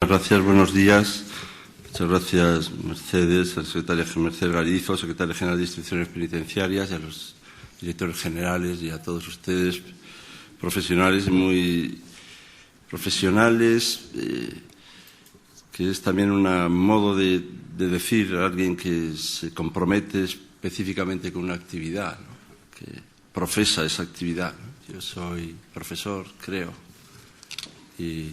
Gracias, buenos días. Muchas gracias, Mercedes, a la secretaria Mercedes Galizo, secretaria general de Instituciones Penitenciarias, y a los directores generales y a todos ustedes, profesionales, muy profesionales, que es también un modo de decir a alguien que se compromete específicamente con una actividad, ¿no? Que profesa esa actividad, ¿no? Yo soy profesor, creo, y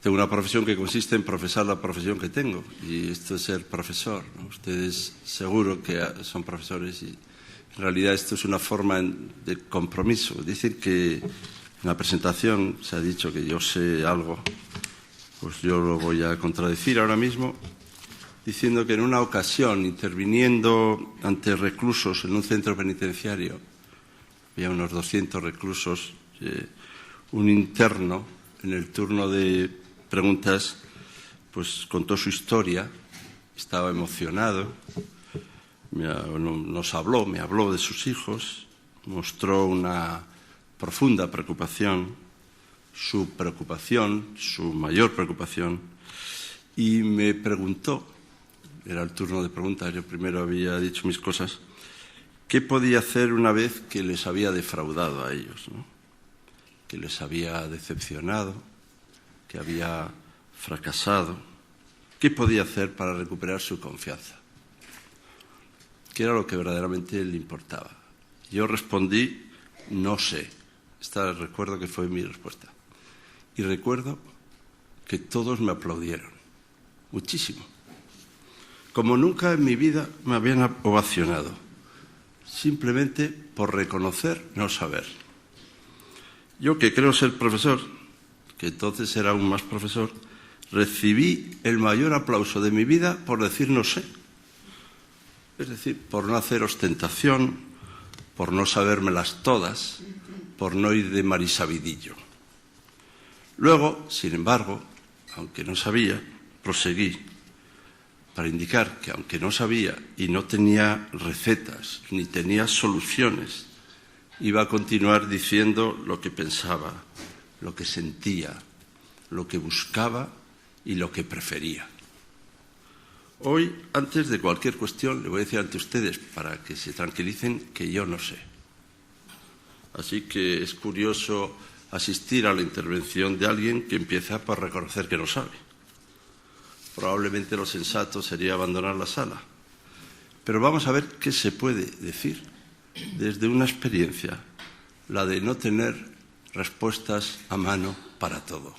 tengo una profesión que consiste en profesar la profesión que tengo, y esto es ser profesor, ¿no? Ustedes seguro que son profesores y en realidad esto es una forma de compromiso. Dicen que en la presentación se ha dicho que yo sé algo, pues yo lo voy a contradecir ahora mismo, diciendo que en una ocasión, interviniendo ante reclusos en un centro penitenciario, había unos 200 reclusos, un interno en el turno de preguntas, pues contó su historia, estaba emocionado, me habló de sus hijos, mostró una profunda preocupación, su mayor preocupación, y me preguntó, era el turno de preguntas, yo primero había dicho mis cosas, ¿qué podía hacer una vez que les había defraudado a ellos, ¿no? Que les había decepcionado, que había fracasado? ¿Qué podía hacer para recuperar su confianza? ¿Qué era lo que verdaderamente le importaba? Yo respondí, no sé. Esta recuerdo que fue mi respuesta. Y recuerdo que todos me aplaudieron, muchísimo. Como nunca en mi vida me habían ovacionado, simplemente por reconocer no saber. Yo, que creo ser profesor, que entonces era aún más profesor, recibí el mayor aplauso de mi vida por decir no sé. Es decir, por no hacer ostentación, por no sabérmelas todas, por no ir de marisabidillo. Luego, sin embargo, aunque no sabía, proseguí para indicar que aunque no sabía y no tenía recetas ni tenía soluciones, iba a continuar diciendo lo que pensaba, lo que sentía, lo que buscaba y lo que prefería. Hoy, antes de cualquier cuestión, le voy a decir ante ustedes, para que se tranquilicen, que yo no sé. Así que es curioso asistir a la intervención de alguien que empieza por reconocer que no sabe. Probablemente lo sensato sería abandonar la sala. Pero vamos a ver qué se puede decir desde una experiencia, la de no tener respuestas a mano para todo.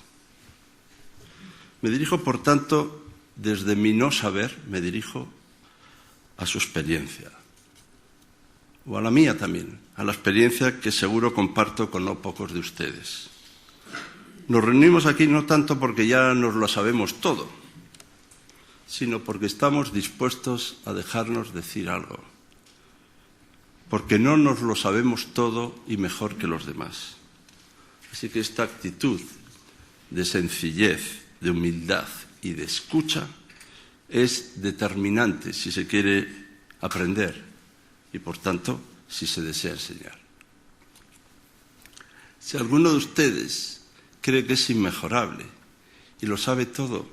Me dirijo, por tanto, desde mi no saber, me dirijo a su experiencia, o a la mía también, a la experiencia que seguro comparto con no pocos de ustedes. Nos reunimos aquí no tanto porque ya nos lo sabemos todo, sino porque estamos dispuestos a dejarnos decir algo, porque no nos lo sabemos todo y mejor que los demás. Así que esta actitud de sencillez, de humildad y de escucha es determinante si se quiere aprender y, por tanto, si se desea enseñar. Si alguno de ustedes cree que es inmejorable y lo sabe todo,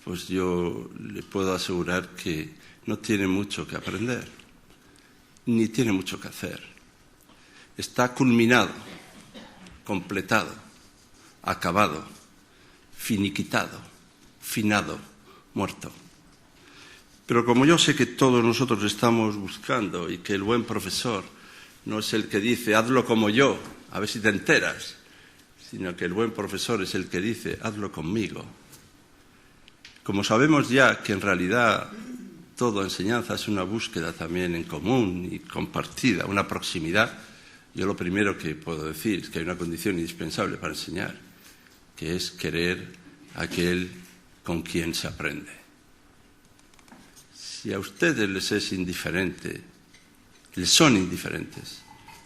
pues yo le puedo asegurar que no tiene mucho que aprender, ni tiene mucho que hacer. Está culminado, completado, acabado, finiquitado, finado, muerto. Pero como yo sé que todos nosotros estamos buscando y que el buen profesor no es el que dice hazlo como yo, a ver si te enteras, sino que el buen profesor es el que dice hazlo conmigo. Como sabemos ya que en realidad toda enseñanza es una búsqueda también en común y compartida, una proximidad, yo lo primero que puedo decir es que hay una condición indispensable para enseñar, que es querer a aquel con quien se aprende. Si a ustedes les es indiferente, les son indiferentes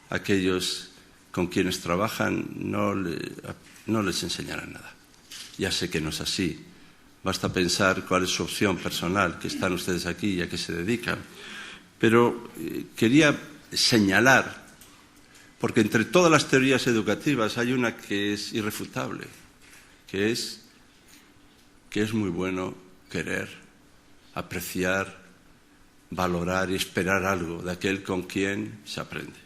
aquellos con quienes trabajan, no les enseñarán nada. Ya sé que no es así. Basta pensar cuál es su opción personal, que están ustedes aquí y a qué se dedican. Pero quería señalar, porque entre todas las teorías educativas hay una que es irrefutable, que es muy bueno querer, apreciar, valorar y esperar algo de aquel con quien se aprende.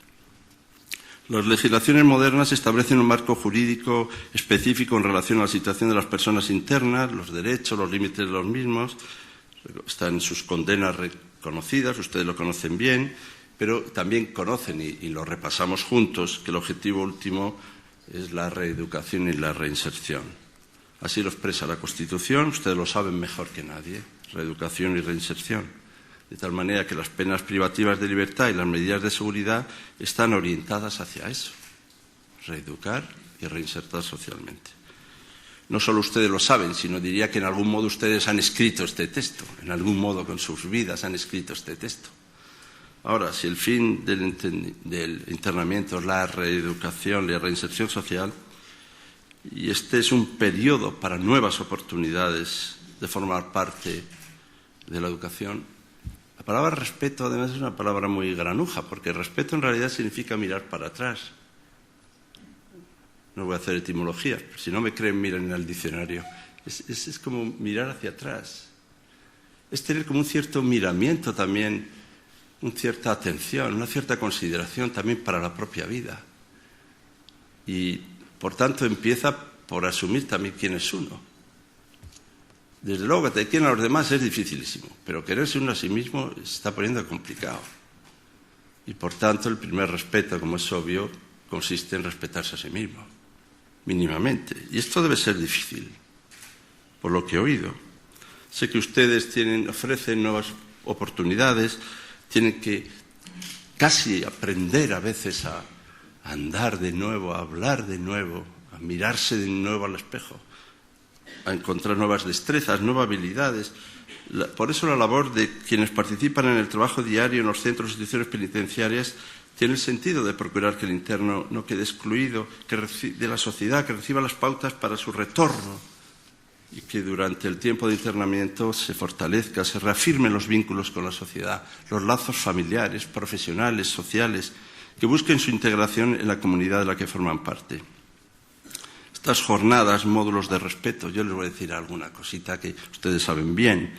Las legislaciones modernas establecen un marco jurídico específico en relación a la situación de las personas internas, los derechos, los límites de los mismos. Están sus condenas reconocidas, ustedes lo conocen bien, pero también conocen, y lo repasamos juntos, que el objetivo último es la reeducación y la reinserción. Así lo expresa la Constitución, ustedes lo saben mejor que nadie, reeducación y reinserción. De tal manera que las penas privativas de libertad y las medidas de seguridad están orientadas hacia eso, reeducar y reinsertar socialmente. No solo ustedes lo saben, sino diría que en algún modo ustedes han escrito este texto, en algún modo con sus vidas han escrito este texto. Ahora, si el fin del internamiento es la reeducación y la reinserción social, y este es un periodo para nuevas oportunidades de formar parte de la educación, la palabra respeto, además, es una palabra muy granuja, porque respeto en realidad significa mirar para atrás. No voy a hacer etimologías, pero si no me creen, miren en el diccionario. Es como mirar hacia atrás. Es tener como un cierto miramiento también, una cierta atención, una cierta consideración también para la propia vida. Y, por tanto, empieza por asumir también quién es uno. Desde luego que te quieren a los demás es dificilísimo, pero quererse uno a sí mismo se está poniendo complicado. Y por tanto el primer respeto, como es obvio, consiste en respetarse a sí mismo, mínimamente. Y esto debe ser difícil, por lo que he oído. Sé que ustedes ofrecen nuevas oportunidades, tienen que casi aprender a veces a andar de nuevo, a hablar de nuevo, a mirarse de nuevo al espejo, a encontrar nuevas destrezas, nuevas habilidades. Por eso la labor de quienes participan en el trabajo diario en los centros e instituciones penitenciarias tiene el sentido de procurar que el interno no quede excluido de la sociedad, que reciba las pautas para su retorno y que durante el tiempo de internamiento se fortalezca, se reafirmen los vínculos con la sociedad, los lazos familiares, profesionales, sociales, que busquen su integración en la comunidad de la que forman parte. Estas jornadas, módulos de respeto, yo les voy a decir alguna cosita que ustedes saben bien,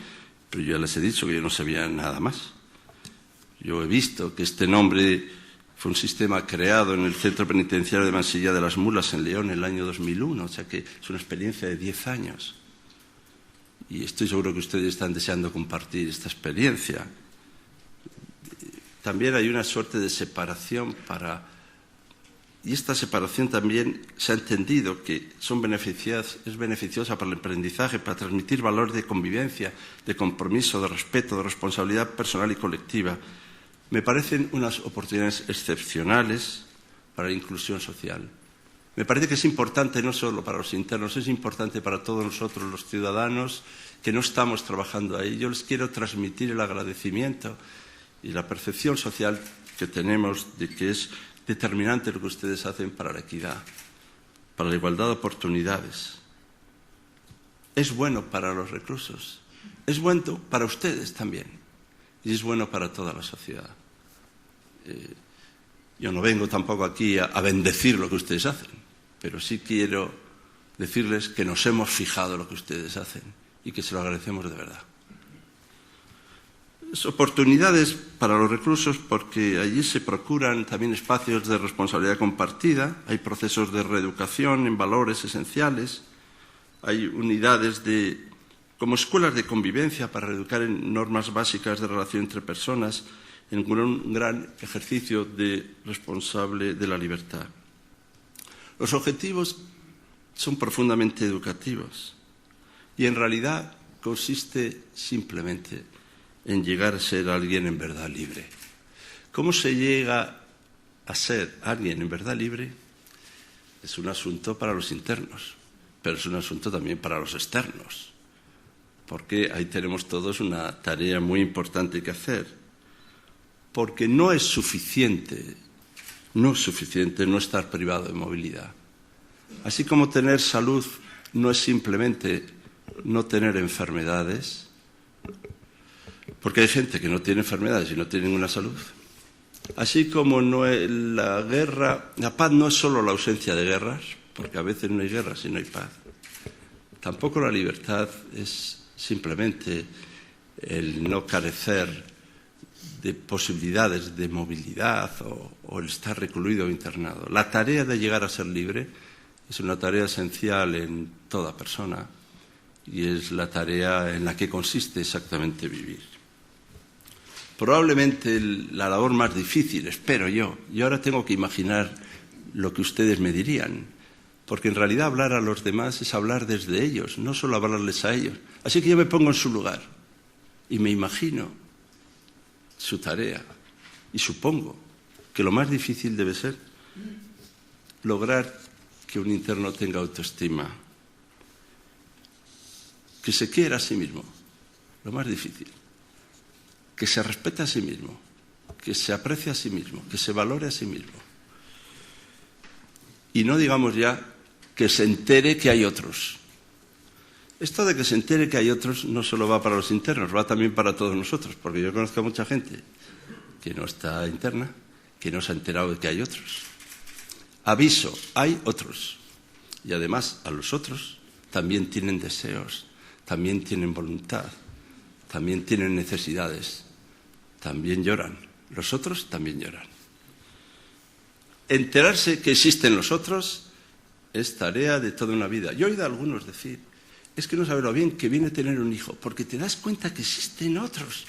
pero yo ya les he dicho que yo no sabía nada más. Yo he visto que este nombre fue un sistema creado en el Centro Penitenciario de Mansilla de las Mulas en León en el año 2001, o sea que es una experiencia de 10 años. Y estoy seguro que ustedes están deseando compartir esta experiencia. También hay una suerte de separación y esta separación también se ha entendido que es beneficiosa para el aprendizaje, para transmitir valores de convivencia, de compromiso, de respeto, de responsabilidad personal y colectiva. Me parecen unas oportunidades excepcionales para la inclusión social. Me parece que es importante no solo para los internos, es importante para todos nosotros los ciudadanos que no estamos trabajando ahí. Yo les quiero transmitir el agradecimiento y la percepción social que tenemos de que es determinante lo que ustedes hacen para la equidad, para la igualdad de oportunidades. Es bueno para los reclusos, es bueno para ustedes también y es bueno para toda la sociedad. Yo no vengo tampoco aquí a bendecir lo que ustedes hacen, pero sí quiero decirles que nos hemos fijado en lo que ustedes hacen y que se lo agradecemos de verdad. Oportunidades para los reclusos porque allí se procuran también espacios de responsabilidad compartida, hay procesos de reeducación en valores esenciales, hay unidades como escuelas de convivencia para reeducar en normas básicas de relación entre personas, en un gran ejercicio de responsable de la libertad. Los objetivos son profundamente educativos y en realidad consiste simplemente en llegar a ser alguien en verdad libre. ¿Cómo se llega a ser alguien en verdad libre? Es un asunto para los internos, pero es un asunto también para los externos, porque ahí tenemos todos una tarea muy importante que hacer, porque no es suficiente no estar privado de movilidad. Así como tener salud no es simplemente no tener enfermedades, porque hay gente que no tiene enfermedades y no tiene ninguna salud. Así como la paz no es solo la ausencia de guerras, porque a veces no hay guerras y no hay paz. Tampoco la libertad es simplemente el no carecer de posibilidades de movilidad o el estar recluido o internado. La tarea de llegar a ser libre es una tarea esencial en toda persona y es la tarea en la que consiste exactamente vivir. Probablemente la labor más difícil, espero yo ahora tengo que imaginar lo que ustedes me dirían, porque en realidad hablar a los demás es hablar desde ellos, no solo hablarles a ellos. Así que yo me pongo en su lugar y me imagino su tarea y supongo que lo más difícil debe ser lograr que un interno tenga autoestima, que se quiera a sí mismo, lo más difícil, que se respete a sí mismo, que se aprecie a sí mismo, que se valore a sí mismo. Y no digamos ya que se entere que hay otros. Esto de que se entere que hay otros no solo va para los internos, va también para todos nosotros, porque yo conozco a mucha gente que no está interna, que no se ha enterado de que hay otros. Aviso, hay otros. Y además, a los otros también tienen deseos, también tienen voluntad, también tienen necesidades, también lloran. Los otros también lloran. Enterarse que existen los otros es tarea de toda una vida. Yo he oído a algunos decir, es que no sabes lo bien que viene tener un hijo, porque te das cuenta que existen otros.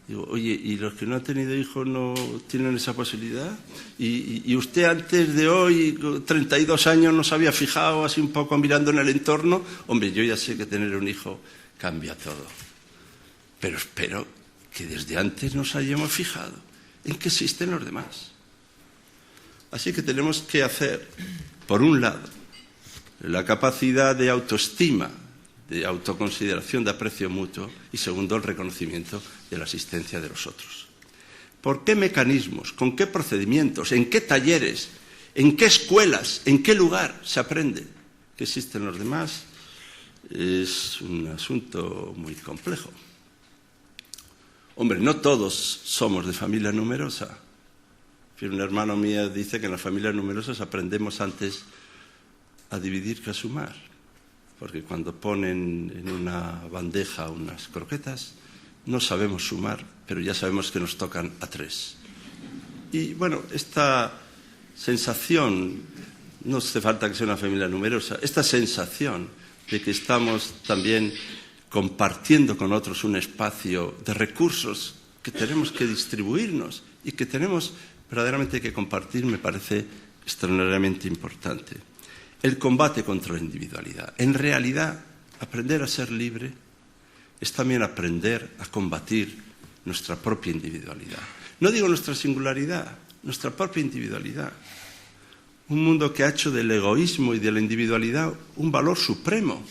Digo, oye, ¿y los que no han tenido hijos no tienen esa posibilidad? ¿Y usted antes de hoy, 32 años, no se había fijado así un poco mirando en el entorno? Hombre, yo ya sé que tener un hijo cambia todo. Pero espero que desde antes nos hayamos fijado en que existen los demás. Así que tenemos que hacer, por un lado, la capacidad de autoestima, de autoconsideración, de aprecio mutuo, y segundo, el reconocimiento de la existencia de los otros. ¿Por qué mecanismos, con qué procedimientos, en qué talleres, en qué escuelas, en qué lugar se aprende que existen los demás? Es un asunto muy complejo. Hombre, no todos somos de familia numerosa. Un hermano mío dice que en las familias numerosas aprendemos antes a dividir que a sumar, porque cuando ponen en una bandeja unas croquetas no sabemos sumar, pero ya sabemos que nos tocan a 3. Y bueno, esta sensación, no hace falta que sea una familia numerosa, esta sensación de que estamos también compartiendo con otros un espacio de recursos que tenemos que distribuirnos y que tenemos verdaderamente que compartir, me parece extraordinariamente importante. El combate contra la individualidad. En realidad, aprender a ser libre es también aprender a combatir nuestra propia individualidad. No digo nuestra singularidad, nuestra propia individualidad. Un mundo que ha hecho del egoísmo y de la individualidad un valor supremo,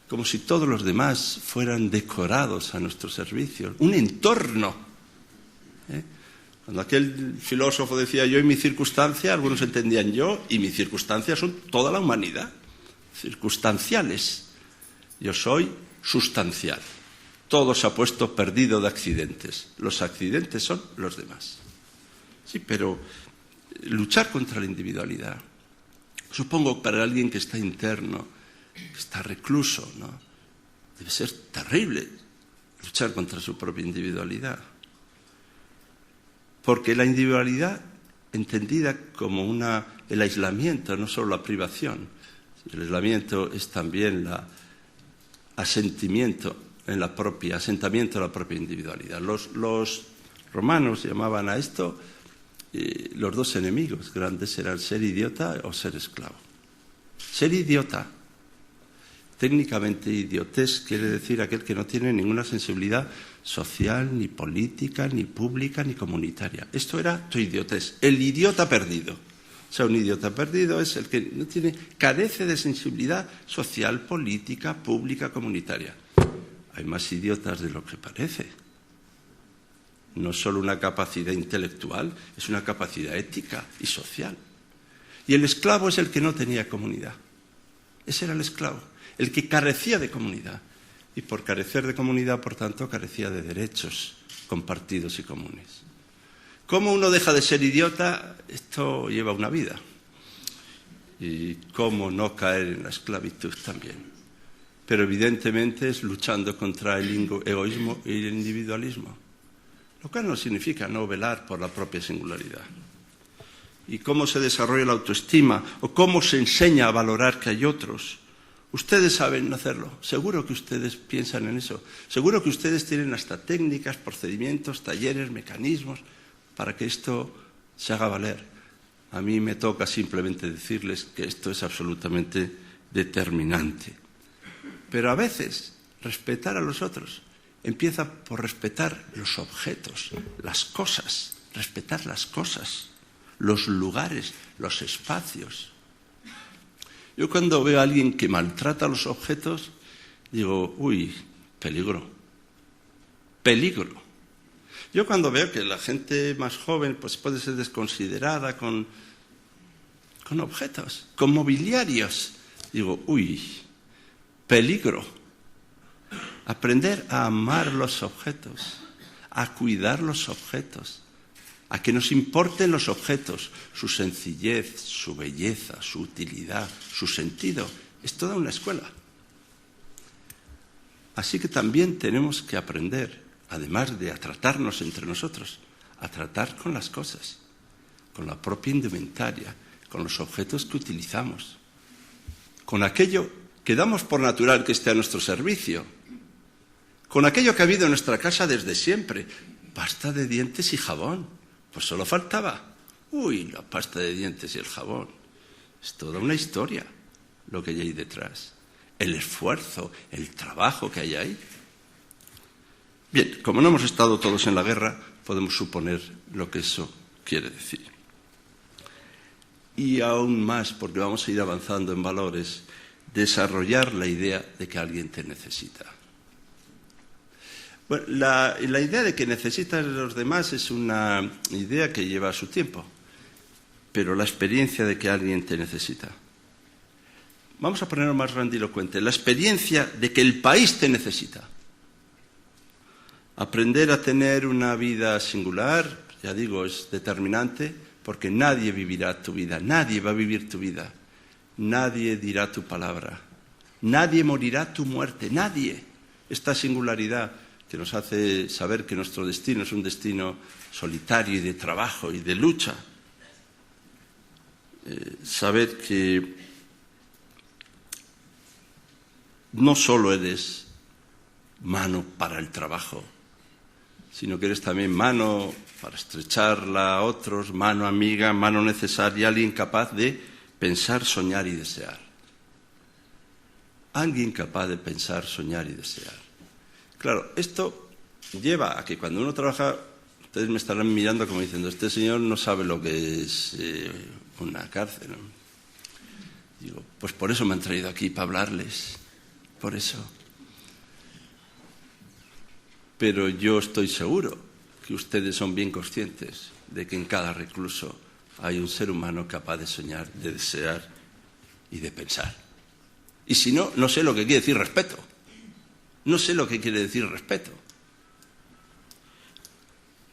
como si todos los demás fueran decorados a nuestro servicio, un entorno. Cuando aquel filósofo decía yo y mi circunstancia, algunos entendían yo y mi circunstancia son toda la humanidad, circunstanciales. Yo soy sustancial. Todo se ha puesto perdido de accidentes. Los accidentes son los demás. Sí, pero luchar contra la individualidad, supongo para alguien que está interno, que está recluso, ¿no? Debe ser terrible luchar contra su propia individualidad. Porque la individualidad, entendida como el aislamiento, no solo la privación, el aislamiento es también el asentamiento en la propia individualidad. Los romanos llamaban a esto los dos enemigos grandes eran ser idiota o ser esclavo. Ser idiota, técnicamente idiotez, quiere decir aquel que no tiene ninguna sensibilidad social, ni política, ni pública, ni comunitaria. Esto era tu idiotez, el idiota perdido. O sea, un idiota perdido es el que carece de sensibilidad social, política, pública, comunitaria. Hay más idiotas de lo que parece. No es solo una capacidad intelectual, es una capacidad ética y social. Y el esclavo es el que no tenía comunidad. Ese era el esclavo, el que carecía de comunidad. Y por carecer de comunidad, por tanto, carecía de derechos compartidos y comunes. ¿Cómo uno deja de ser idiota? Esto lleva una vida. y cómo no caer en la esclavitud también. Pero evidentemente es luchando contra el egoísmo y el individualismo, lo cual no significa no velar por la propia singularidad. ¿Y cómo se desarrolla la autoestima o cómo se enseña a valorar que hay otros? Ustedes saben hacerlo, seguro que ustedes piensan en eso, seguro que ustedes tienen hasta técnicas, procedimientos, talleres, mecanismos para que esto se haga valer. A mí me toca simplemente decirles que esto es absolutamente determinante. Pero a veces respetar a los otros empieza por respetar los objetos, las cosas, respetar las cosas, los lugares, los espacios. Yo cuando veo a alguien que maltrata los objetos, digo, uy, peligro, peligro. Yo cuando veo que la gente más joven pues puede ser desconsiderada con objetos, con mobiliarios, digo, uy, peligro. Aprender a amar los objetos, a cuidar los objetos, a que nos importen los objetos, su sencillez, su belleza, su utilidad, su sentido. Es toda una escuela. Así que también tenemos que aprender, además de a tratarnos entre nosotros, a tratar con las cosas, con la propia indumentaria, con los objetos que utilizamos, con aquello que damos por natural que esté a nuestro servicio, con aquello que ha habido en nuestra casa desde siempre, pasta de dientes y jabón. Pues solo faltaba. Uy, la pasta de dientes y el jabón. Es toda una historia lo que hay ahí detrás. El esfuerzo, el trabajo que hay ahí. Bien, como no hemos estado todos en la guerra, podemos suponer lo que eso quiere decir. Y aún más, porque vamos a ir avanzando en valores, desarrollar la idea de que alguien te necesita. Bueno, la idea de que necesitas de los demás es una idea que lleva su tiempo, pero la experiencia de que alguien te necesita. Vamos a ponerlo más grandilocuente, la experiencia de que el país te necesita. Aprender a tener una vida singular, ya digo, es determinante, porque nadie vivirá tu vida, nadie va a vivir tu vida, nadie dirá tu palabra, nadie morirá tu muerte, nadie. Esta singularidad que nos hace saber que nuestro destino es un destino solitario y de trabajo y de lucha. Saber que no solo eres mano para el trabajo, sino que eres también mano para estrecharla a otros, mano amiga, mano necesaria, alguien capaz de pensar, soñar y desear. Alguien capaz de pensar, soñar y desear. Claro, esto lleva a que cuando uno trabaja, ustedes me estarán mirando como diciendo, este señor no sabe lo que es una cárcel, ¿no? Digo, pues por eso me han traído aquí, para hablarles, por eso. Pero yo estoy seguro que ustedes son bien conscientes de que en cada recluso hay un ser humano capaz de soñar, de desear y de pensar. Y si no, no sé lo que quiere decir respeto. No sé lo que quiere decir respeto.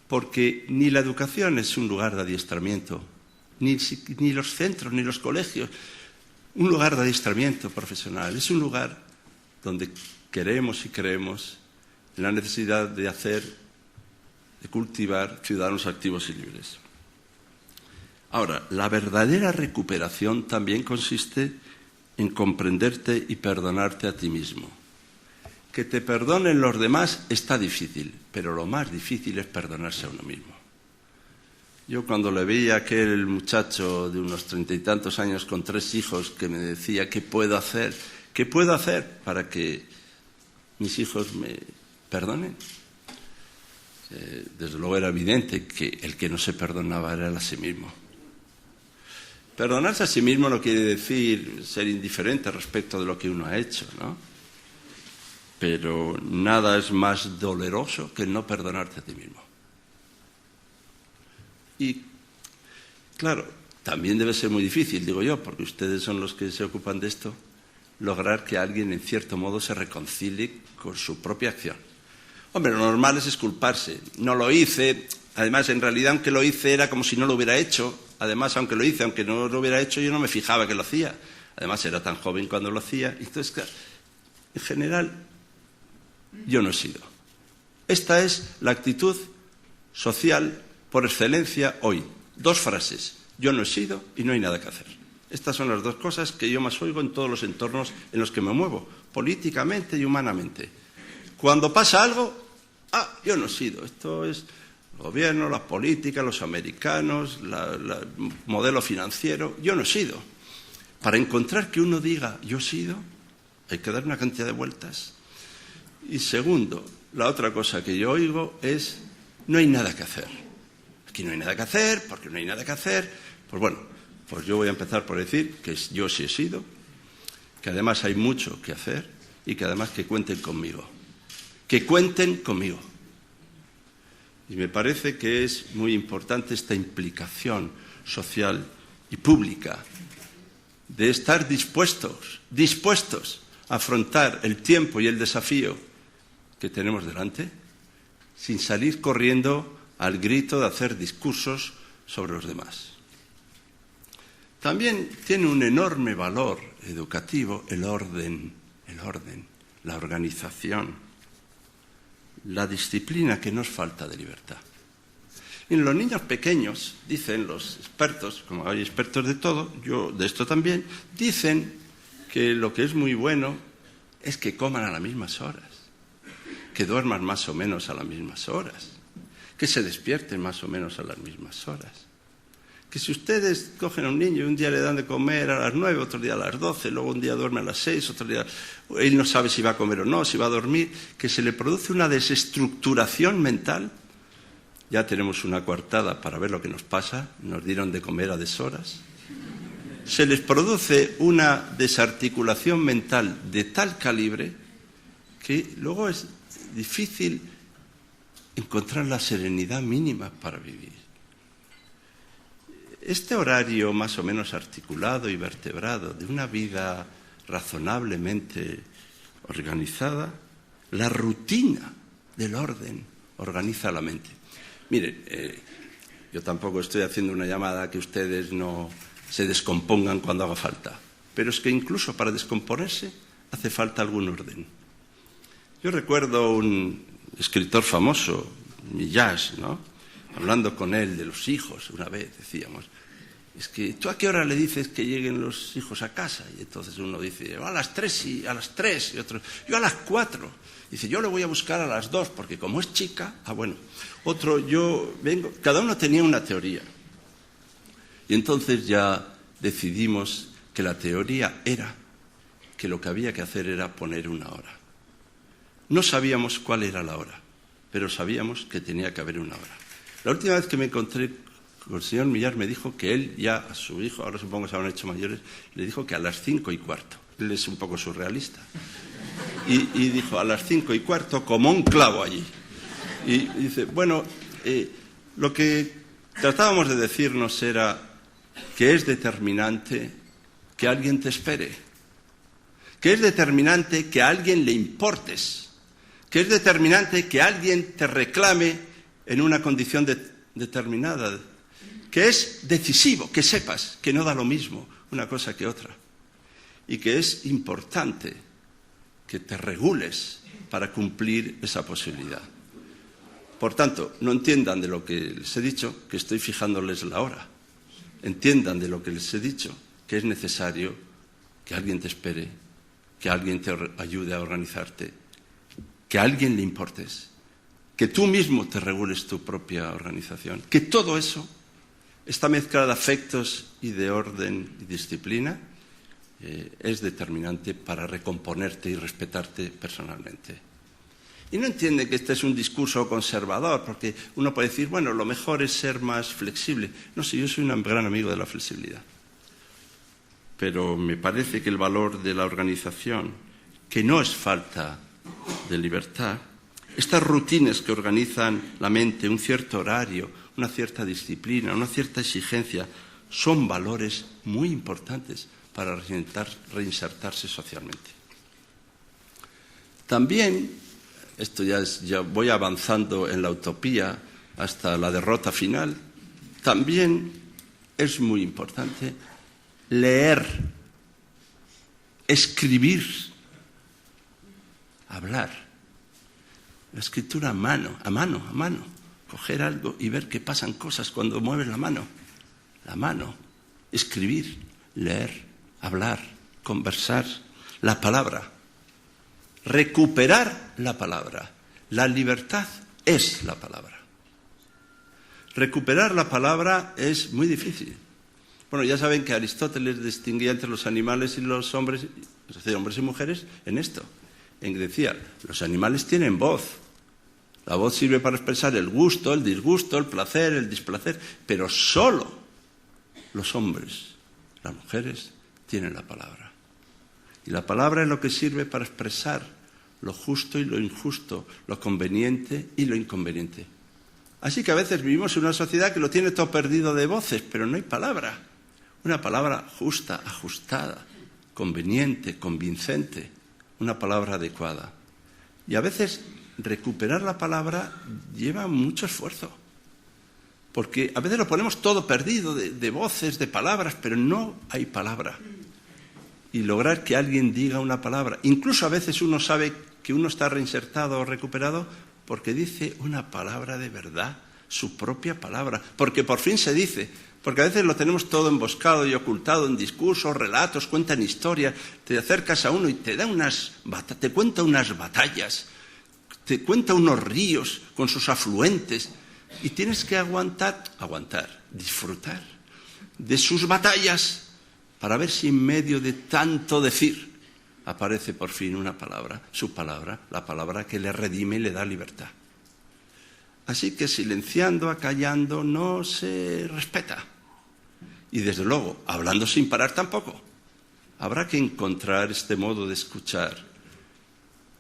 Porque ni la educación es un lugar de adiestramiento, ni los centros, ni los colegios. Un lugar de adiestramiento profesional. Es un lugar donde queremos y creemos en la necesidad de cultivar ciudadanos activos y libres. Ahora, la verdadera recuperación también consiste en comprenderte y perdonarte a ti mismo. Que te perdonen los demás está difícil, pero lo más difícil es perdonarse a uno mismo. Yo cuando le veía a aquel muchacho de unos 30 y tantos años con 3 hijos que me decía, ¿qué puedo hacer? ¿Qué puedo hacer para que mis hijos me perdonen? Desde luego era evidente que el que no se perdonaba era él a sí mismo. Perdonarse a sí mismo no quiere decir ser indiferente respecto de lo que uno ha hecho, ¿no? Pero nada es más doloroso que el no perdonarte a ti mismo. Y, claro, también debe ser muy difícil, digo yo, porque ustedes son los que se ocupan de esto, lograr que alguien, en cierto modo, se reconcilie con su propia acción. Hombre, lo normal es exculparse. No lo hice, además, en realidad, aunque lo hice, era como si no lo hubiera hecho. Además, aunque lo hice, aunque no lo hubiera hecho, yo no me fijaba que lo hacía. Además, era tan joven cuando lo hacía. Entonces, claro, en general, yo no he sido. Esta es la actitud social por excelencia hoy. 2 frases. Yo no he sido y no hay nada que hacer. Estas son las 2 cosas que yo más oigo en todos los entornos en los que me muevo, políticamente y humanamente. Cuando pasa algo, yo no he sido. Esto es el gobierno, la política, los americanos, el modelo financiero. Yo no he sido. Para encontrar que uno diga yo he sido, hay que dar una cantidad de vueltas. Y segundo, la otra cosa que yo oigo es no hay nada que hacer. Aquí no hay nada que hacer, porque no hay nada que hacer. Pues bueno, pues yo voy a empezar por decir que yo sí he sido, que además hay mucho que hacer y que además que cuenten conmigo. Que cuenten conmigo. Y me parece que es muy importante esta implicación social y pública de estar dispuestos a afrontar el tiempo y el desafío que tenemos delante sin salir corriendo al grito de hacer discursos sobre los demás. También tiene un enorme valor educativo el orden, la organización, la disciplina que nos falta de libertad. En los niños pequeños, dicen los expertos, como hay expertos de todo, yo de esto también, dicen que lo que es muy bueno es que coman a las mismas horas, que duerman más o menos a las mismas horas, que se despierten más o menos a las mismas horas. Que si ustedes cogen a un niño y un día le dan de comer a las 9, otro día a las 12, luego un día duerme a las 6, otro día él no sabe si va a comer o no, si va a dormir, que se le produce una desestructuración mental. Ya tenemos una coartada para ver lo que nos pasa, nos dieron de comer a deshoras. Se les produce una desarticulación mental de tal calibre que luego es difícil encontrar la serenidad mínima para vivir. Este horario más o menos articulado y vertebrado de una vida razonablemente organizada, la rutina del orden organiza la mente. Miren, yo tampoco estoy haciendo una llamada a que ustedes no se descompongan cuando haga falta, pero es que incluso para descomponerse hace falta algún orden. Yo recuerdo un escritor famoso, Millás, ¿no? Hablando con él de los hijos, una vez decíamos, es que ¿tú a qué hora le dices que lleguen los hijos a casa? Y entonces uno dice, a las 3 y otro, yo a las 4. Dice, yo le voy a buscar a las 2 porque como es chica, bueno. Otro, yo vengo, cada uno tenía una teoría. Y entonces ya decidimos que la teoría era que lo que había que hacer era poner una hora. No sabíamos cuál era la hora, pero sabíamos que tenía que haber una hora. La última vez que me encontré con el señor Millar me dijo que él ya a su hijo, ahora supongo que se habrán hecho mayores, le dijo que a las 5:15. Él es un poco surrealista. Y dijo, a las 5:15, como un clavo allí. Y dice, bueno, lo que tratábamos de decirnos era que es determinante que alguien te espere, que es determinante que a alguien le importes, que es determinante que alguien te reclame en una condición determinada, que es decisivo, que sepas que no da lo mismo una cosa que otra y que es importante que te regules para cumplir esa posibilidad. Por tanto, no entiendan de lo que les he dicho que estoy fijándoles la hora. Entiendan de lo que les he dicho que es necesario que alguien te espere, que alguien te ayude a organizarte, que a alguien le importes, que tú mismo te regules tu propia organización, que todo eso, esta mezcla de afectos y de orden y disciplina, es determinante para recomponerte y respetarte personalmente. Y no entiende que este es un discurso conservador, porque uno puede decir, bueno, lo mejor es ser más flexible. No sé, yo soy un gran amigo de la flexibilidad. Pero me parece que el valor de la organización, que no es falta de libertad, estas rutinas que organizan la mente, un cierto horario, una cierta disciplina, una cierta exigencia, son valores muy importantes para reinsertarse socialmente. También, esto ya voy avanzando en la utopía hasta la derrota final, también es muy importante leer, escribir, hablar. La escritura a mano, coger algo y ver que pasan cosas cuando mueves la mano. La mano, escribir, leer, hablar, conversar, la palabra. Recuperar la palabra. La libertad es la palabra. Recuperar la palabra es muy difícil. Bueno, ya saben que Aristóteles distinguía entre los animales y los hombres, es decir, hombres y mujeres, en esto. En que decía, los animales tienen voz. La voz sirve para expresar el gusto, el disgusto, el placer, el displacer, pero solo los hombres, las mujeres, tienen la palabra. Y la palabra es lo que sirve para expresar lo justo y lo injusto, lo conveniente y lo inconveniente. Así que a veces vivimos en una sociedad que lo tiene todo perdido de voces, pero no hay palabra. Una palabra justa, ajustada, conveniente, convincente, una palabra adecuada. Y a veces recuperar la palabra lleva mucho esfuerzo, porque a veces lo ponemos todo perdido de voces, de palabras, pero no hay palabra. Y lograr que alguien diga una palabra, incluso a veces uno sabe que uno está reinsertado o recuperado porque dice una palabra de verdad, su propia palabra, porque por fin se dice, porque a veces lo tenemos todo emboscado y ocultado en discursos, relatos, cuentan historias, te acercas a uno y te cuenta unas batallas, te cuenta unos ríos con sus afluentes y tienes que aguantar, disfrutar de sus batallas para ver si en medio de tanto decir aparece por fin una palabra, su palabra, la palabra que le redime y le da libertad. Así que silenciando, acallando, no se respeta. Y desde luego, hablando sin parar tampoco. Habrá que encontrar este modo de escuchar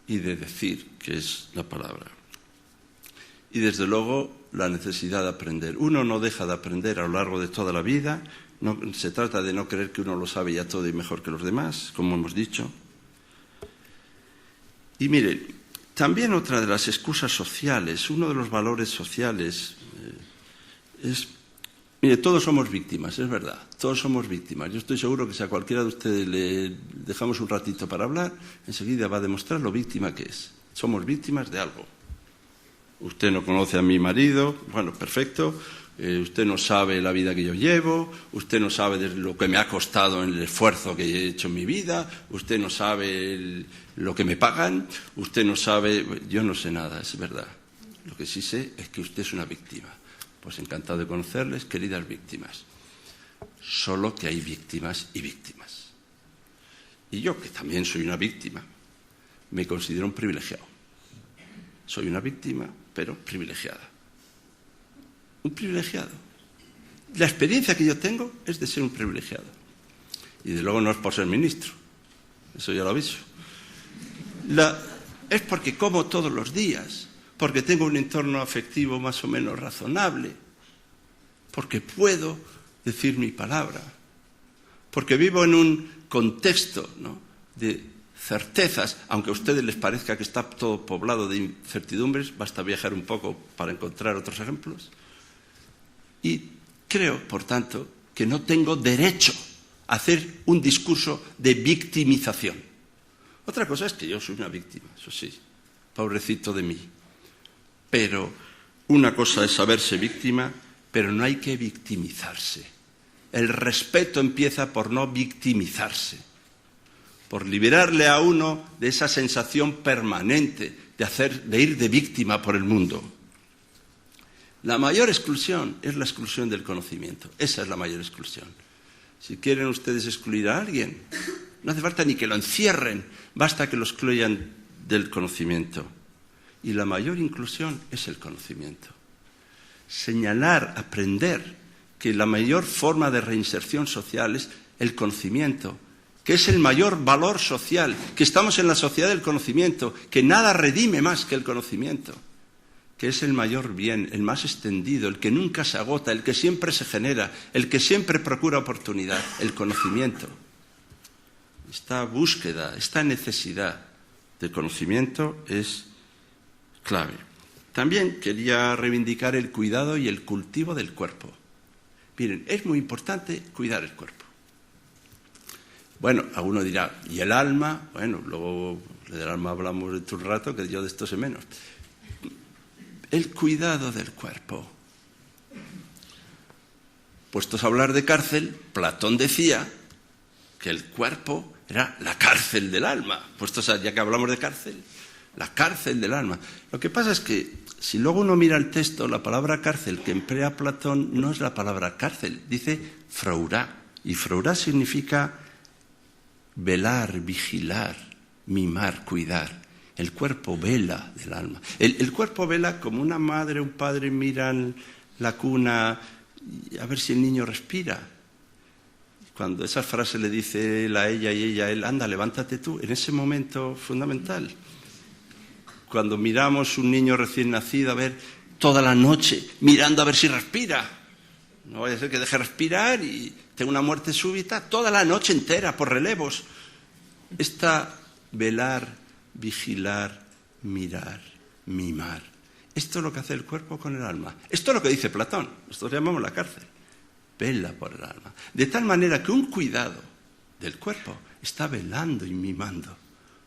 y de decir que es la palabra. Y desde luego, la necesidad de aprender. Uno no deja de aprender a lo largo de toda la vida. No, se trata de no creer que uno lo sabe ya todo y mejor que los demás, como hemos dicho. Y miren, también otra de las excusas sociales, uno de los valores sociales es... Mire, todos somos víctimas, es verdad, todos somos víctimas. Yo estoy seguro que si a cualquiera de ustedes le dejamos un ratito para hablar, enseguida va a demostrar lo víctima que es. Somos víctimas de algo. Usted no conoce a mi marido, bueno, perfecto. Usted no sabe la vida que yo llevo, usted no sabe de lo que me ha costado en el esfuerzo que he hecho en mi vida, usted no sabe lo que me pagan, usted no sabe... Yo no sé nada, es verdad. Lo que sí sé es que usted es una víctima. Pues encantado de conocerles, queridas víctimas. Solo que hay víctimas y víctimas. Y yo, que también soy una víctima, me considero un privilegiado. Soy una víctima, pero privilegiada. Un privilegiado. La experiencia que yo tengo es de ser un privilegiado. Y de luego no es por ser ministro. Eso ya lo aviso. Es porque como todos los días, porque tengo un entorno afectivo más o menos razonable, porque puedo decir mi palabra, porque vivo en un contexto, ¿no?, de certezas, aunque a ustedes les parezca que está todo poblado de incertidumbres, basta viajar un poco para encontrar otros ejemplos. Y creo, por tanto, que no tengo derecho a hacer un discurso de victimización. Otra cosa es que yo soy una víctima, eso sí, pobrecito de mí. Pero una cosa es saberse víctima, pero no hay que victimizarse. El respeto empieza por no victimizarse, por liberarle a uno de esa sensación permanente de ir de víctima por el mundo. La mayor exclusión es la exclusión del conocimiento. Esa es la mayor exclusión. Si quieren ustedes excluir a alguien, no hace falta ni que lo encierren, basta que lo excluyan del conocimiento. Y la mayor inclusión es el conocimiento. Señalar, aprender que la mayor forma de reinserción social es el conocimiento, que es el mayor valor social, que estamos en la sociedad del conocimiento, que nada redime más que el conocimiento, que es el mayor bien, el más extendido, el que nunca se agota, el que siempre se genera, el que siempre procura oportunidad, el conocimiento. Esta búsqueda, esta necesidad de conocimiento es clave. También quería reivindicar el cuidado y el cultivo del cuerpo. Miren, es muy importante cuidar el cuerpo. Bueno, alguno dirá, ¿y el alma? Bueno, luego del alma hablamos dentro de un rato, que yo de esto sé menos. El cuidado del cuerpo. Puestos a hablar de cárcel, Platón decía que el cuerpo era la cárcel del alma. Puestos a, ya que hablamos de cárcel, la cárcel del alma. Lo que pasa es que si luego uno mira el texto, la palabra cárcel que emplea Platón no es la palabra cárcel, dice frourá. Y frourá significa velar, vigilar, mimar, cuidar. El cuerpo vela del alma. El cuerpo vela como una madre o un padre miran la cuna a ver si el niño respira. Cuando esa frase le dice él a ella y ella a él, anda, levántate tú, en ese momento fundamental. Cuando miramos un niño recién nacido, a ver, toda la noche, mirando a ver si respira. No vaya a ser que deje respirar y tenga una muerte súbita, toda la noche entera, por relevos. Está velar, vigilar, mirar, mimar. Esto es lo que hace el cuerpo con el alma. Esto es lo que dice Platón. Nosotros llamamos la cárcel. Vela por el alma. De tal manera que un cuidado del cuerpo está velando y mimando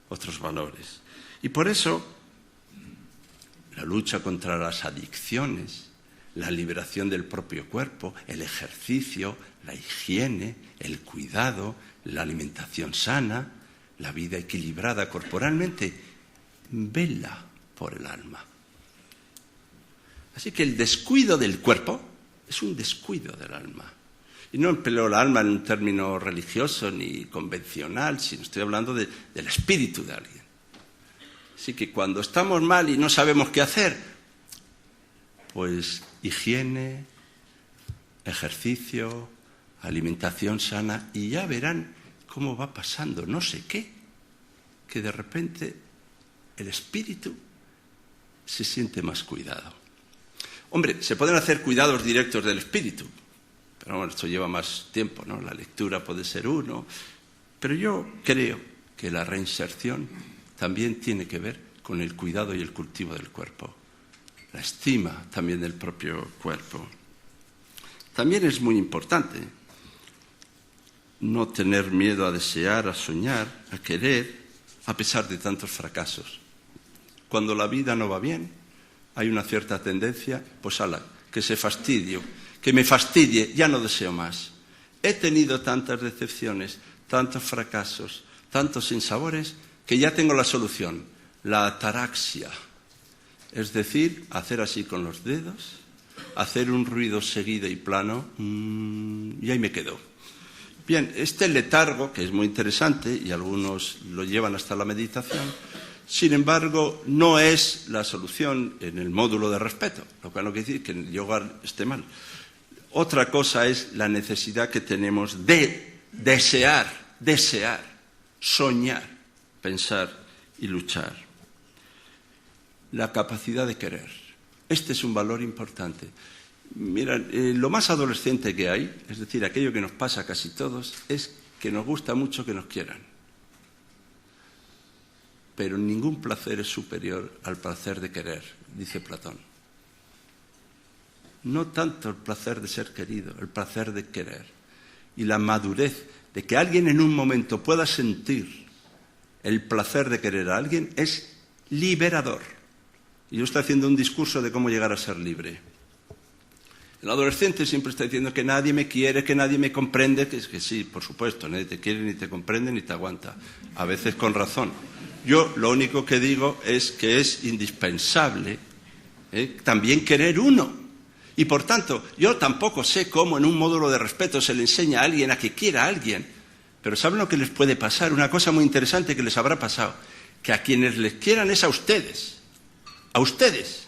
otros valores. Y por eso la lucha contra las adicciones, la liberación del propio cuerpo, el ejercicio, la higiene, el cuidado, la alimentación sana, la vida equilibrada corporalmente, vela por el alma. Así que el descuido del cuerpo es un descuido del alma. Y no empleo el alma en un término religioso ni convencional, sino estoy hablando del espíritu de alguien. Así que cuando estamos mal y no sabemos qué hacer, pues higiene, ejercicio, alimentación sana, y ya verán cómo va pasando no sé qué, que de repente el espíritu se siente más cuidado. Hombre, se pueden hacer cuidados directos del espíritu, pero bueno, esto lleva más tiempo, ¿no? La lectura puede ser uno, pero yo creo que la reinserción también tiene que ver con el cuidado y el cultivo del cuerpo, la estima también del propio cuerpo. También es muy importante no tener miedo a desear, a soñar, a querer, a pesar de tantos fracasos. Cuando la vida no va bien, hay una cierta tendencia, pues ala, que se fastidie, que me fastidie, ya no deseo más. He tenido tantas decepciones, tantos fracasos, tantos sinsabores, que ya tengo la solución, la ataraxia. Es decir, hacer así con los dedos, hacer un ruido seguido y plano, y ahí me quedo. Bien, este letargo, que es muy interesante, y algunos lo llevan hasta la meditación, sin embargo, no es la solución en el módulo de respeto, lo cual no quiere decir que el yoga esté mal. Otra cosa es la necesidad que tenemos de desear, soñar, pensar y luchar. La capacidad de querer. Este es un valor importante. Mira, lo más adolescente que hay, es decir, aquello que nos pasa a casi todos, es que nos gusta mucho que nos quieran. Pero ningún placer es superior al placer de querer, dice Platón. No tanto el placer de ser querido, el placer de querer. Y la madurez de que alguien en un momento pueda sentir el placer de querer a alguien es liberador. Y yo estoy haciendo un discurso de cómo llegar a ser libre. El adolescente siempre está diciendo que nadie me quiere, que nadie me comprende, que es que sí, por supuesto, nadie te quiere, ni te comprende, ni te aguanta. A veces con razón. Yo lo único que digo es que es indispensable también querer uno. Y por tanto, yo tampoco sé cómo en un módulo de respeto se le enseña a alguien a que quiera a alguien. Pero ¿saben lo que les puede pasar? Una cosa muy interesante que les habrá pasado. Que a quienes les quieran es a ustedes. A ustedes.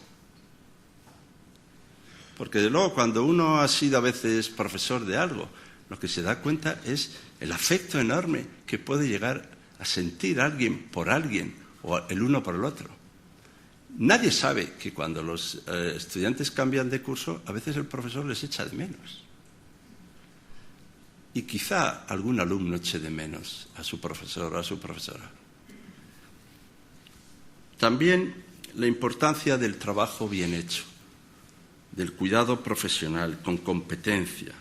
Porque de luego cuando uno ha sido a veces profesor de algo, lo que se da cuenta es el afecto enorme que puede llegar a sentir alguien por alguien o el uno por el otro. Nadie sabe que cuando los estudiantes cambian de curso, a veces el profesor les echa de menos. Y quizá algún alumno eche de menos a su profesor o a su profesora. También la importancia del trabajo bien hecho, del cuidado profesional, con competencia,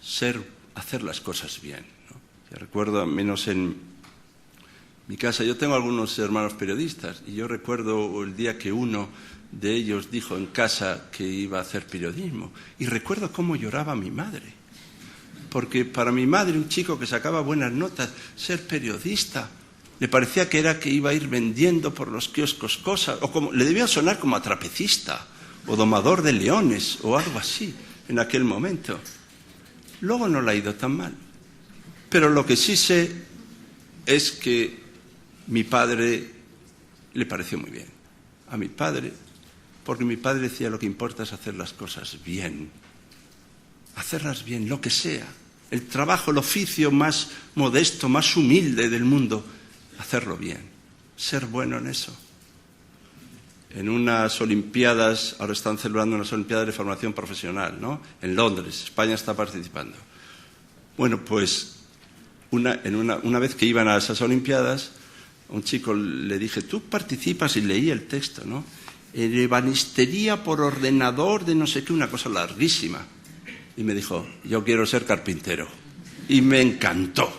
hacer las cosas bien, ¿no? Yo recuerdo, menos en mi casa, yo tengo algunos hermanos periodistas y yo recuerdo el día que uno de ellos dijo en casa que iba a hacer periodismo y recuerdo cómo lloraba mi madre, porque para mi madre, un chico que sacaba buenas notas, ser periodista le parecía que iba a ir vendiendo por los kioscos cosas, o como le debía sonar como a trapecista o domador de leones o algo así en aquel momento. Luego no le ha ido tan mal, pero lo que sí sé es que mi padre le pareció muy bien. A mi padre, porque mi padre decía lo que importa es hacer las cosas bien. Hacerlas bien, lo que sea. El trabajo, el oficio más modesto, más humilde del mundo, hacerlo bien. Ser bueno en eso. En unas Olimpiadas, ahora están celebrando unas Olimpiadas de formación profesional, ¿no? En Londres, España está participando. Bueno, pues una vez que iban a esas Olimpiadas, a un chico le dije, tú participas, y leí el texto, ¿no? En ebanistería por ordenador de no sé qué, una cosa larguísima. Y me dijo, yo quiero ser carpintero. Y me encantó.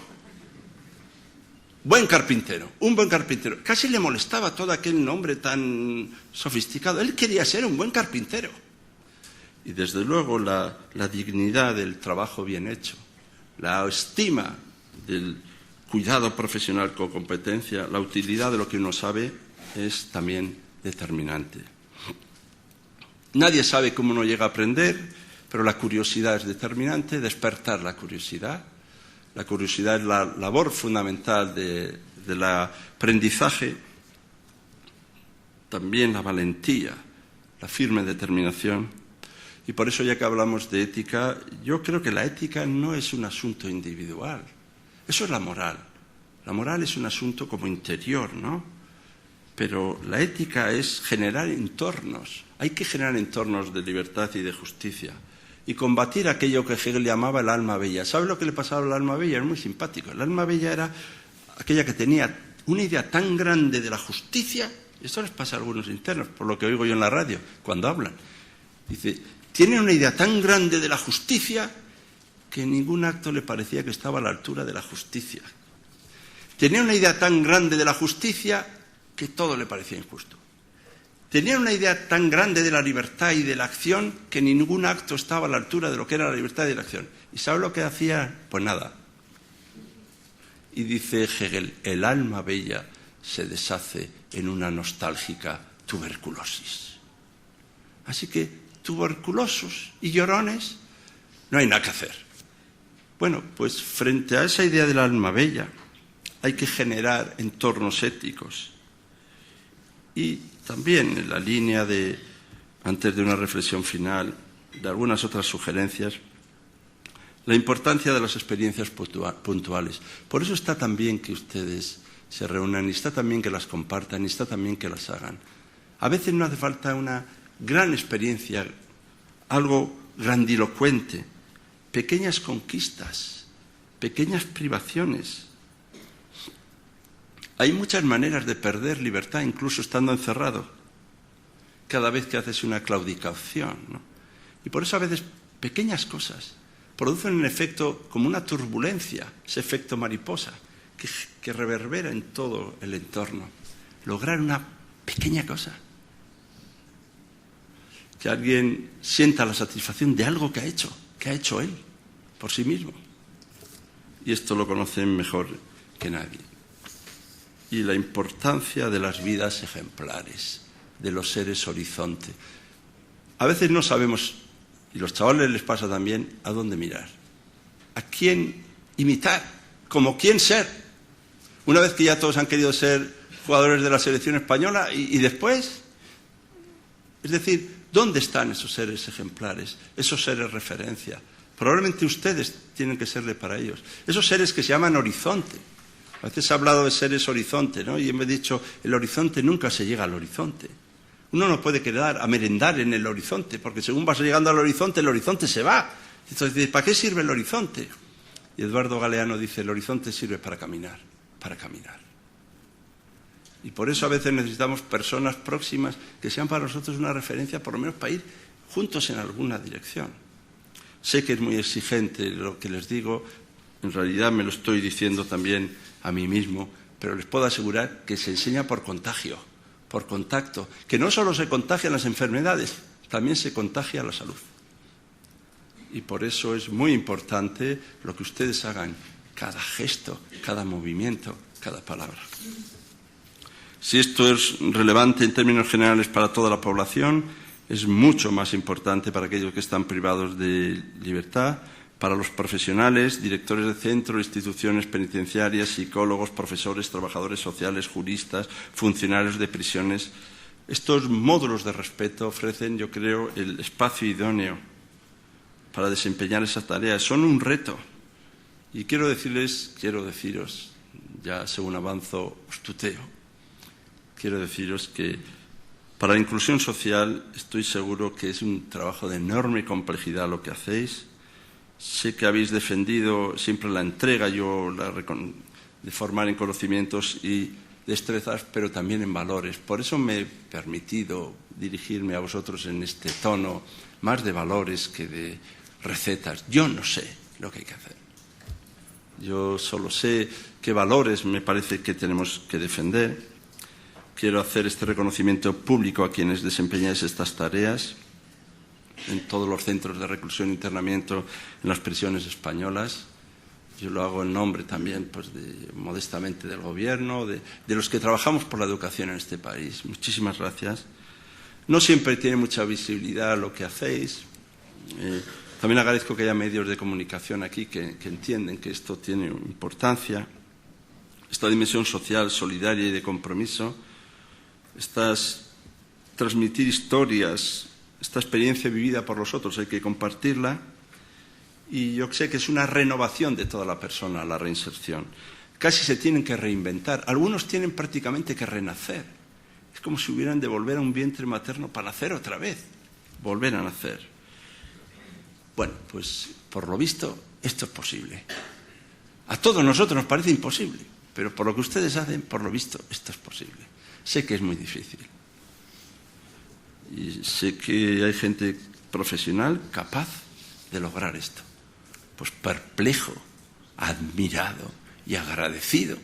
Buen carpintero, un buen carpintero. Casi le molestaba todo aquel nombre tan sofisticado. Él quería ser un buen carpintero. Y desde luego la dignidad del trabajo bien hecho, la estima del cuidado profesional con competencia, la utilidad de lo que uno sabe es también determinante. Nadie sabe cómo uno llega a aprender, pero la curiosidad es determinante, despertar la curiosidad. La curiosidad es la labor fundamental del aprendizaje. También la valentía, la firme determinación. Y por eso, ya que hablamos de ética, yo creo que la ética no es un asunto individual. Eso es la moral. La moral es un asunto como interior, ¿no? Pero la ética es generar entornos. Hay que generar entornos de libertad y de justicia. Y combatir aquello que Hegel llamaba el alma bella. ¿Sabe lo que le pasaba al alma bella? Era muy simpático. El alma bella era aquella que tenía una idea tan grande de la justicia. Esto les pasa a algunos internos, por lo que oigo yo en la radio, cuando hablan. Dice, tiene una idea tan grande de la justicia que ningún acto le parecía que estaba a la altura de la justicia. Tenía una idea tan grande de la justicia que todo le parecía injusto. Tenía una idea tan grande de la libertad y de la acción que ningún acto estaba a la altura de lo que era la libertad y la acción. ¿Y sabe lo que hacía? Pues nada. Y dice Hegel, el alma bella se deshace en una nostálgica tuberculosis. Así que tuberculosos y llorones, no hay nada que hacer. Bueno, pues frente a esa idea del alma bella hay que generar entornos éticos. Y también en la línea de, antes de una reflexión final, de algunas otras sugerencias, la importancia de las experiencias puntuales. Por eso está también que ustedes se reúnan, y está también que las compartan, y está también que las hagan. A veces no hace falta una gran experiencia, algo grandilocuente, pequeñas conquistas, pequeñas privaciones. Hay muchas maneras de perder libertad, incluso estando encerrado, cada vez que haces una claudicación, ¿no? Y por eso a veces pequeñas cosas producen un efecto como una turbulencia, ese efecto mariposa, que reverbera en todo el entorno. Lograr una pequeña cosa. Que alguien sienta la satisfacción de algo que ha hecho él, por sí mismo. Y esto lo conocen mejor que nadie. Y la importancia de las vidas ejemplares, de los seres horizonte. A veces no sabemos, y a los chavales les pasa también, a dónde mirar, a quién imitar, como quién ser. Una vez que ya todos han querido ser jugadores de la selección española, y después, es decir, ¿dónde están esos seres ejemplares, esos seres referencia? Probablemente ustedes tienen que serle para ellos. Esos seres que se llaman horizonte. A veces se ha hablado de seres horizonte, ¿no? Y me he dicho, el horizonte nunca se llega al horizonte. Uno no puede quedar a merendar en el horizonte, porque según vas llegando al horizonte, el horizonte se va. Entonces, ¿para qué sirve el horizonte? Y Eduardo Galeano dice, el horizonte sirve para caminar, para caminar. Y por eso a veces necesitamos personas próximas que sean para nosotros una referencia, por lo menos para ir juntos en alguna dirección. Sé que es muy exigente lo que les digo, en realidad me lo estoy diciendo también a mí mismo, pero les puedo asegurar que se enseña por contagio, por contacto, que no solo se contagian las enfermedades, también se contagia la salud. Y por eso es muy importante lo que ustedes hagan, cada gesto, cada movimiento, cada palabra. Si esto es relevante en términos generales para toda la población, es mucho más importante para aquellos que están privados de libertad, para los profesionales, directores de centros, instituciones penitenciarias, psicólogos, profesores, trabajadores sociales, juristas, funcionarios de prisiones. Estos módulos de respeto ofrecen, yo creo, el espacio idóneo para desempeñar esas tareas. Son un reto. Y quiero deciros, ya según avanzo os tuteo, quiero deciros que para la inclusión social estoy seguro que es un trabajo de enorme complejidad lo que hacéis. Sé que habéis defendido siempre la entrega, de formar en conocimientos y destrezas, pero también en valores. Por eso me he permitido dirigirme a vosotros en este tono más de valores que de recetas. Yo no sé lo que hay que hacer. Yo solo sé qué valores me parece que tenemos que defender. Quiero hacer este reconocimiento público a quienes desempeñáis estas tareas en todos los centros de reclusión e internamiento en las prisiones españolas. Yo lo hago en nombre también, pues, modestamente del Gobierno, de los que trabajamos por la educación en este país. Muchísimas gracias. No siempre tiene mucha visibilidad lo que hacéis. También agradezco que haya medios de comunicación aquí que entienden que esto tiene importancia. Esta dimensión social, solidaria y de compromiso, transmitir historias, esta experiencia vivida por los otros, hay que compartirla. Y yo sé que es una renovación de toda la persona, la reinserción. Casi se tienen que reinventar. Algunos tienen prácticamente que renacer. Es como si hubieran de volver a un vientre materno para nacer otra vez. Volver a nacer. Bueno, pues por lo visto esto es posible. A todos nosotros nos parece imposible, pero por lo que ustedes hacen, por lo visto, esto es posible. Sé que es muy difícil. Y sé que hay gente profesional capaz de lograr esto. Pues perplejo, admirado y agradecido.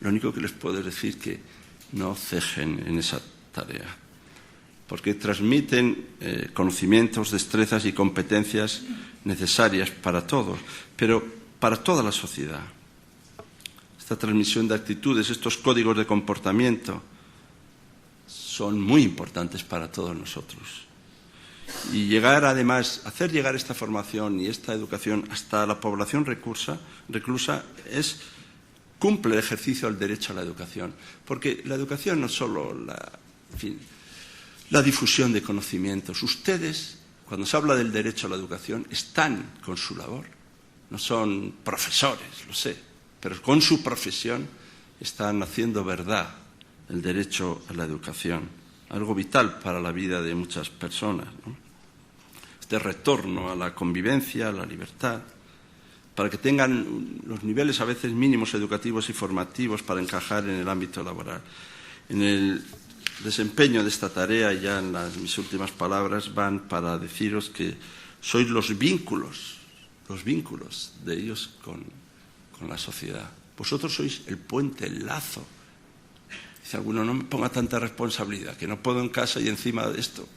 Lo único que les puedo decir es que no cejen en esa tarea, porque transmiten conocimientos, destrezas y competencias necesarias para todos, pero para toda la sociedad. Esta transmisión de actitudes, estos códigos de comportamiento, son muy importantes para todos nosotros. Y hacer llegar esta formación y esta educación hasta la población reclusa cumple el ejercicio del derecho a la educación. Porque la educación no es solo la difusión de conocimientos. Ustedes, cuando se habla del derecho a la educación, están con su labor. No son profesores, lo sé, pero con su profesión están haciendo verdad el derecho a la educación, algo vital para la vida de muchas personas, ¿no? Este retorno a la convivencia, a la libertad, para que tengan los niveles a veces mínimos educativos y formativos para encajar en el ámbito laboral. En el desempeño de esta tarea, ya en mis últimas palabras, van para deciros que sois los vínculos de ellos con la sociedad. Vosotros sois el puente, el lazo. Dice alguno, no me ponga tanta responsabilidad, que no puedo en casa y encima de esto.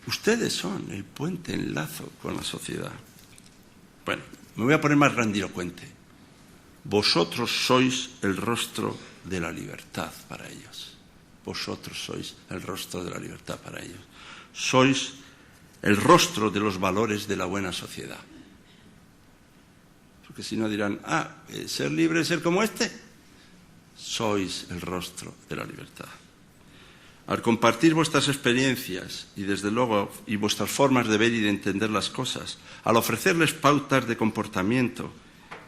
Ustedes son el puente, el lazo con la sociedad. Bueno, me voy a poner más grandilocuente. Vosotros sois el rostro de la libertad para ellos. Vosotros sois el rostro de la libertad para ellos. Sois el rostro de los valores de la buena sociedad. Porque si no dirán, ser libre es ser como este. Sois el rostro de la libertad. Al compartir vuestras experiencias y, desde luego, y vuestras formas de ver y de entender las cosas, al ofrecerles pautas de comportamiento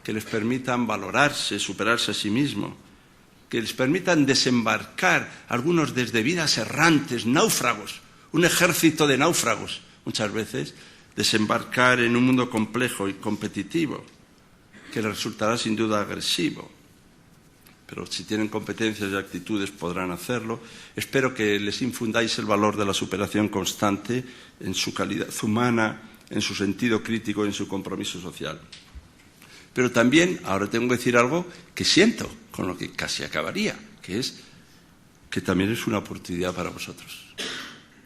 que les permitan valorarse, superarse a sí mismos, que les permitan desembarcar algunos desde vidas errantes, náufragos, un ejército de náufragos, muchas veces, desembarcar en un mundo complejo y competitivo, que les resultará sin duda agresivo. Pero si tienen competencias y actitudes podrán hacerlo. Espero que les infundáis el valor de la superación constante en su calidad humana en su sentido crítico y en su compromiso social. Pero también, ahora tengo que decir algo que siento, con lo que casi acabaría, que es que también es una oportunidad para vosotros.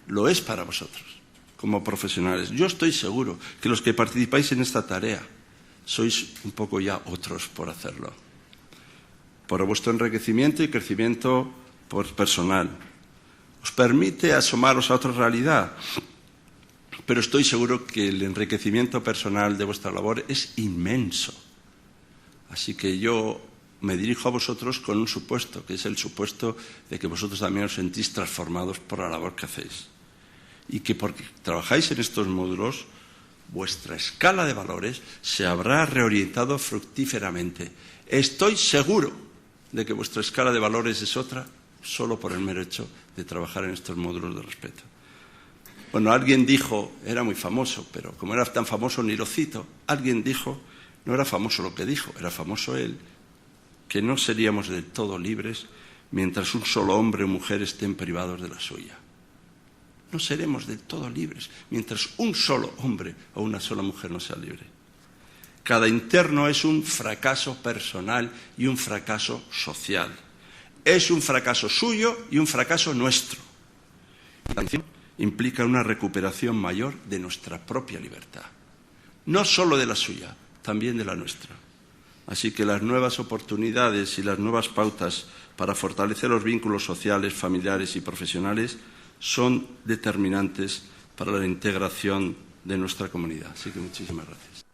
Lo es para vosotros, como profesionales. Yo estoy seguro que los que participáis en esta tarea sois un poco ya otros por hacerlo. Por vuestro enriquecimiento y crecimiento personal. Os permite asomaros a otra realidad, pero estoy seguro que el enriquecimiento personal de vuestra labor es inmenso. Así que yo me dirijo a vosotros con un supuesto, que es el supuesto de que vosotros también os sentís transformados por la labor que hacéis. Y que porque trabajáis en estos módulos, vuestra escala de valores se habrá reorientado fructíferamente. Estoy seguro de que vuestra escala de valores es otra solo por el mero hecho de trabajar en estos módulos de respeto. Bueno, alguien dijo, era muy famoso, pero como era tan famoso ni lo cito, alguien dijo, no era famoso lo que dijo, era famoso él, que no seríamos del todo libres mientras un solo hombre o mujer estén privados de la suya. No seremos del todo libres mientras un solo hombre o una sola mujer no sea libre. Cada interno es un fracaso personal y un fracaso social. Es un fracaso suyo y un fracaso nuestro. La acción implica una recuperación mayor de nuestra propia libertad. No solo de la suya, también de la nuestra. Así que las nuevas oportunidades y las nuevas pautas para fortalecer los vínculos sociales, familiares y profesionales son determinantes para la integración de nuestra comunidad. Así que muchísimas gracias.